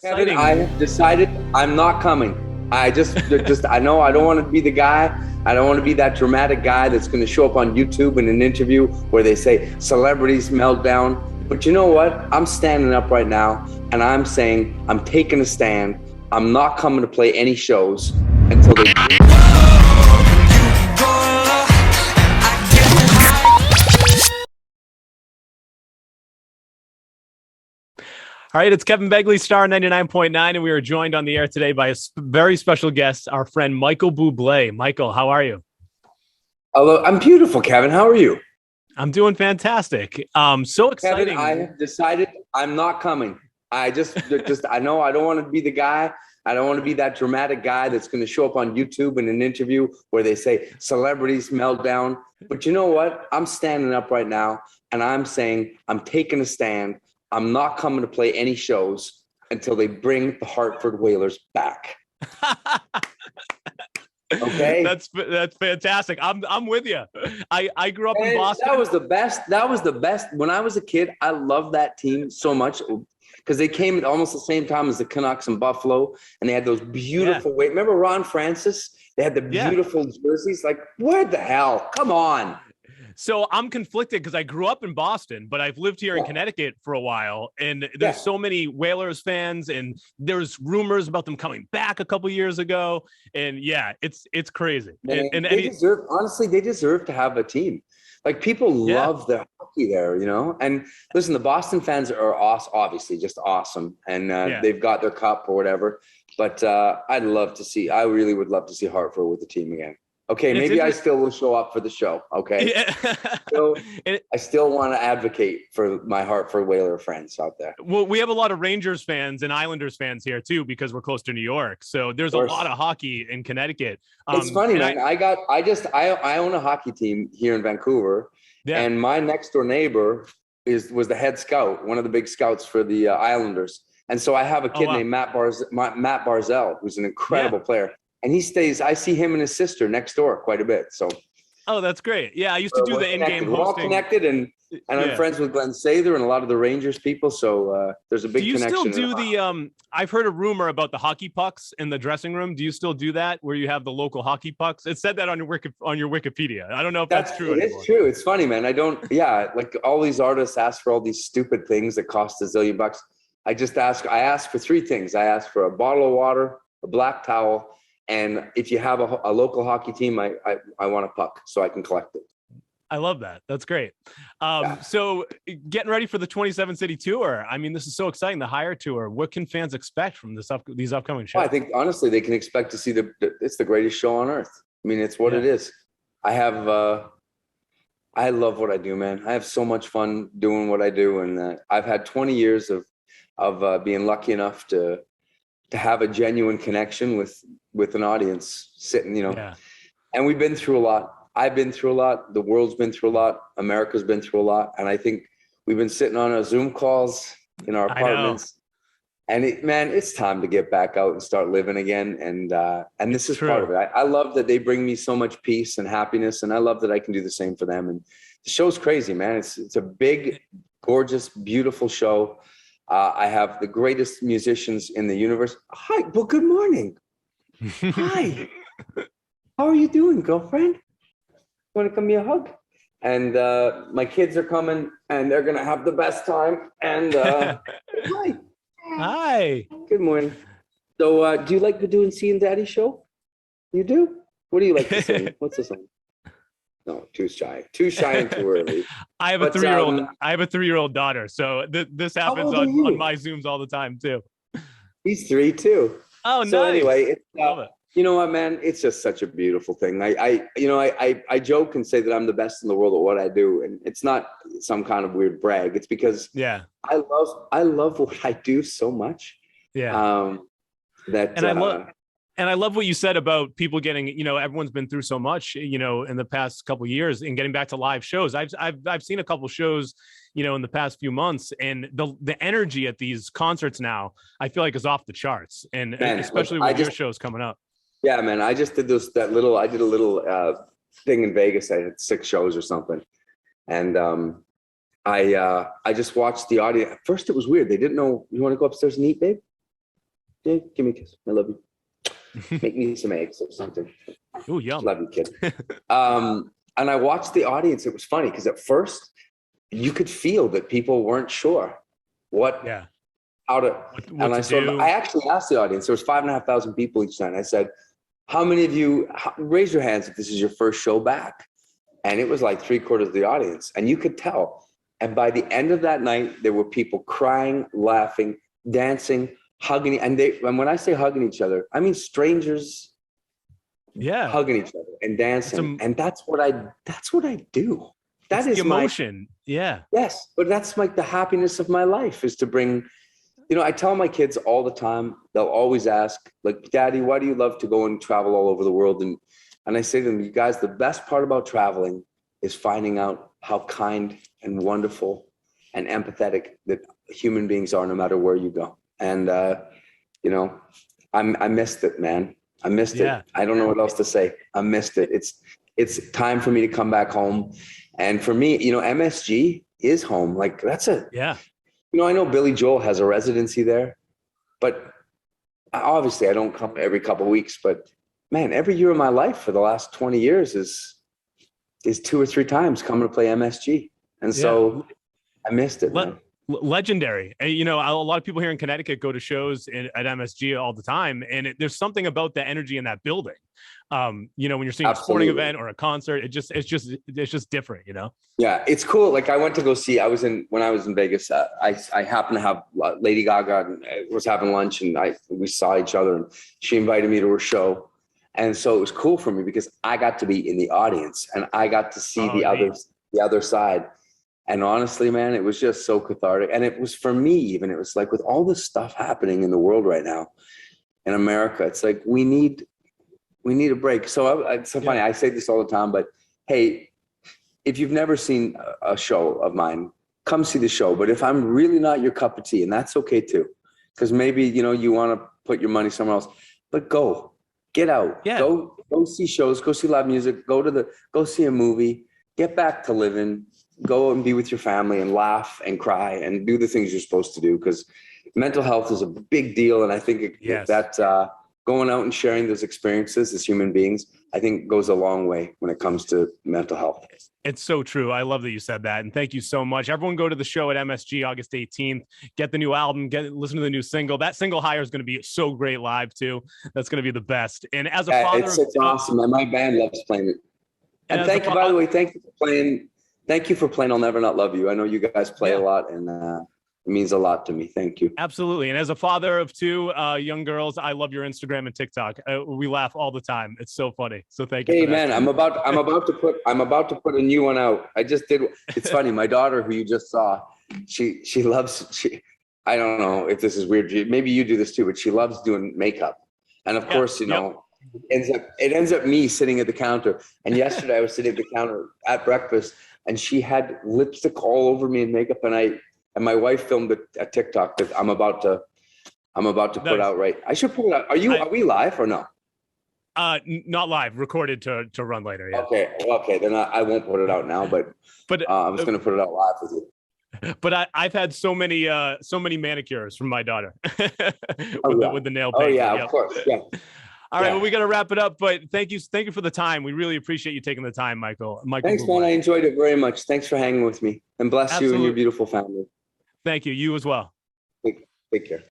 Kevin, exciting. I have decided I'm not coming. I know I don't want to be the guy. I don't want to be that dramatic guy that's going to show up on YouTube in an interview where they say celebrities meltdown. But you know what? I'm standing up right now and I'm saying I'm taking a stand. I'm not coming to play any shows until they. All right, it's Kevin Begley, Star 99.9, and we are joined on the air today by a very special guest, our friend Michael Bublé. Michael, how are you? Hello, I'm beautiful, Kevin. How are you? I'm doing fantastic. So exciting. Kevin, I have decided I'm not coming. I know I don't want to be the guy. I don't want to be that dramatic guy that's going to show up on YouTube in an interview where they say celebrities meltdown. But you know what? I'm standing up right now and I'm saying I'm taking a stand. I'm not coming to play any shows until they bring the Hartford Whalers back. Okay, that's fantastic. I'm with you. I grew up in Boston. That was the best. That was the best. When I was a kid, I loved that team so much because they came at almost the same time as the Canucks in Buffalo, and they had those beautiful. Wait, remember Ron Francis? They had the beautiful jerseys. Like, what the hell? Come on. So I'm conflicted because I grew up in Boston, but I've lived here in Connecticut for a while, and there's so many Whalers fans, and there's rumors about them coming back a couple years ago, and it's crazy. Man, they deserve to have a team. Like, people love their hockey there, you know. And listen, the Boston fans are awesome, obviously just awesome, and they've got their cup or whatever. But I really would love to see Hartford with the team again. Okay, maybe I still will show up for the show. Okay, I still want to advocate for my Hartford Whaler friends out there. Well, we have a lot of Rangers fans and Islanders fans here too because we're close to New York. So there's a lot of hockey in Connecticut. It's funny, man. I own a hockey team here in Vancouver, and my next door neighbor was the head scout, one of the big scouts for the Islanders. And so I have a kid named Matt Barzell, who's an incredible player. And I see him and his sister next door quite a bit. So, that's great. Yeah, I used to do the in-game hosting. We're all connected, and I'm friends with Glenn Sather and a lot of the Rangers people. So there's a big connection. Do you still do I've heard a rumor about the hockey pucks in the dressing room. Do you still do that where you have the local hockey pucks? It said that on your Wikipedia. I don't know if that's true anymore. It's true. It's funny, man. Like all these artists ask for all these stupid things that cost a zillion bucks. I ask for three things. I ask for a bottle of water, a black towel, and if you have a local hockey team, I want a puck so I can collect it. I love that. That's great. So getting ready for the 27 city tour. I mean, this is so exciting. The Hire tour. What can fans expect from these upcoming shows? Well, I think honestly, they can expect to see it's the greatest show on earth. I mean, it's what it is. I love what I do, man. I have so much fun doing what I do. And I've had 20 years of being lucky enough to have a genuine connection with an audience sitting, and we've been through a lot. I've been through a lot. The world's been through a lot. America's been through a lot. And I think we've been sitting on our Zoom calls in our apartments, and it's time to get back out and start living again. And this is part of it. I love that they bring me so much peace and happiness. And I love that I can do the same for them. And the show's crazy, man. It's a big, gorgeous, beautiful show. I have the greatest musicians in the universe. Hi, well, good morning. Hi. How are you doing, girlfriend? Want to come me a hug? And my kids are coming, and they're going to have the best time. And hi. Hi. Good morning. So do you like the Doing Seeing Daddy show? You do? What do you like to sing? What's the song? No, too shy and too early. I have a 3-year-old. I have a 3-year-old daughter, so this happens on my Zooms all the time too. He's 3 too. Oh, so nice. Anyway, you know what, man? It's just such a beautiful thing. I joke and say that I'm the best in the world at what I do, and it's not some kind of weird brag. It's because I love what I do so much. Yeah. And I love what you said about people getting, everyone's been through so much, in the past couple of years and getting back to live shows. I've seen a couple shows, in the past few months, and the energy at these concerts now, I feel like is off the charts, and especially with your shows coming up. Yeah, man. I just did I did a little thing in Vegas. I had 6 shows or something. And I just watched the audience. At first it was weird. They didn't know, you want to go upstairs and eat, babe? Yeah, give me a kiss. I love you. Make me some eggs or something. Oh, yum. Love you, kid. And I watched the audience. It was funny because at first you could feel that people weren't sure what, Yeah. how to, What and to do. I actually asked the audience, there was 5,500 people each night. I said, how many of you, raise your hands if this is your first show back? And it was like 3/4 of the audience, and you could tell. And by the end of that night, there were people crying, laughing, dancing, hugging. And when I say hugging each other, I mean strangers hugging each other and dancing. And that's what I do. That is the emotion. Yes. But that's like the happiness of my life, is to bring, I tell my kids all the time, they'll always ask, like, Daddy, why do you love to go and travel all over the world? And I say to them, you guys, the best part about traveling is finding out how kind and wonderful and empathetic that human beings are, no matter where you go. And, I missed it, man. I missed it. I don't know what else to say. I missed it. It's time for me to come back home. And for me, MSG is home. Like, that's I know Billy Joel has a residency there, but obviously I don't come every couple of weeks, but man, every year of my life for the last 20 years is 2 or 3 times coming to play MSG. And so I missed it, man. Legendary. A lot of people here in Connecticut go to shows at MSG all the time, and there's something about the energy in that building. When you're seeing a sporting event or a concert, it's just different. Yeah, it's cool. Like, I went to go see. When I was in Vegas. I happened to have Lady Gaga and was having lunch, and we saw each other, and she invited me to her show, and so it was cool for me because I got to be in the audience and I got to see the other side. And honestly, man, it was just so cathartic. And it was, for me, even, it was like, with all this stuff happening in the world right now, in America, it's like, we need a break. So it's so funny. I say this all the time, but hey, if you've never seen a show of mine, come see the show. But if I'm really not your cup of tea, and that's okay too, because maybe, you want to put your money somewhere else, but get out, go see shows, go see live music, go see a movie, get back to living. Go and be with your family and laugh and cry and do the things you're supposed to do, because mental health is a big deal. And I think that going out and sharing those experiences as human beings, I think, goes a long way when it comes to mental health. It's so true. I love that you said that. And thank you so much. Everyone go to the show at MSG August 18th. Get the new album, listen to the new single. That single, Higher, is going to be so great live too. That's going to be the best. And as a father, it's awesome. And my band loves playing it. And thank you, by the way, thank you for playing. Thank you for playing I'll Never Not Love You. I know you guys play a lot, and it means a lot to me. Thank you. Absolutely. And as a father of 2 young girls, I love your Instagram and TikTok. We laugh all the time. It's so funny. So thank you. Hey, man, I'm about to put a new one out. I just did. It's funny. My daughter, who you just saw, she loves, I don't know if this is weird. Maybe you do this too, but she loves doing makeup. And of course, it ends up me sitting at the counter. And yesterday I was sitting at the counter at breakfast, and she had lipstick all over me and makeup, and my wife filmed a TikTok that I'm about to put out. Right, I should put it out. Are we live or no? Not live, recorded to run later. Yeah. Okay. Then I won't put it out now, but I'm just going to put it out live with you. But I've had so many manicures from my daughter with the nail paint. Oh yeah, of course. Yeah. All right, well, we got to wrap it up, but thank you for the time. We really appreciate you taking the time, Michael. Thanks, man. I enjoyed it very much. Thanks for hanging with me, and bless you and your beautiful family. Thank you. You as well. Take care.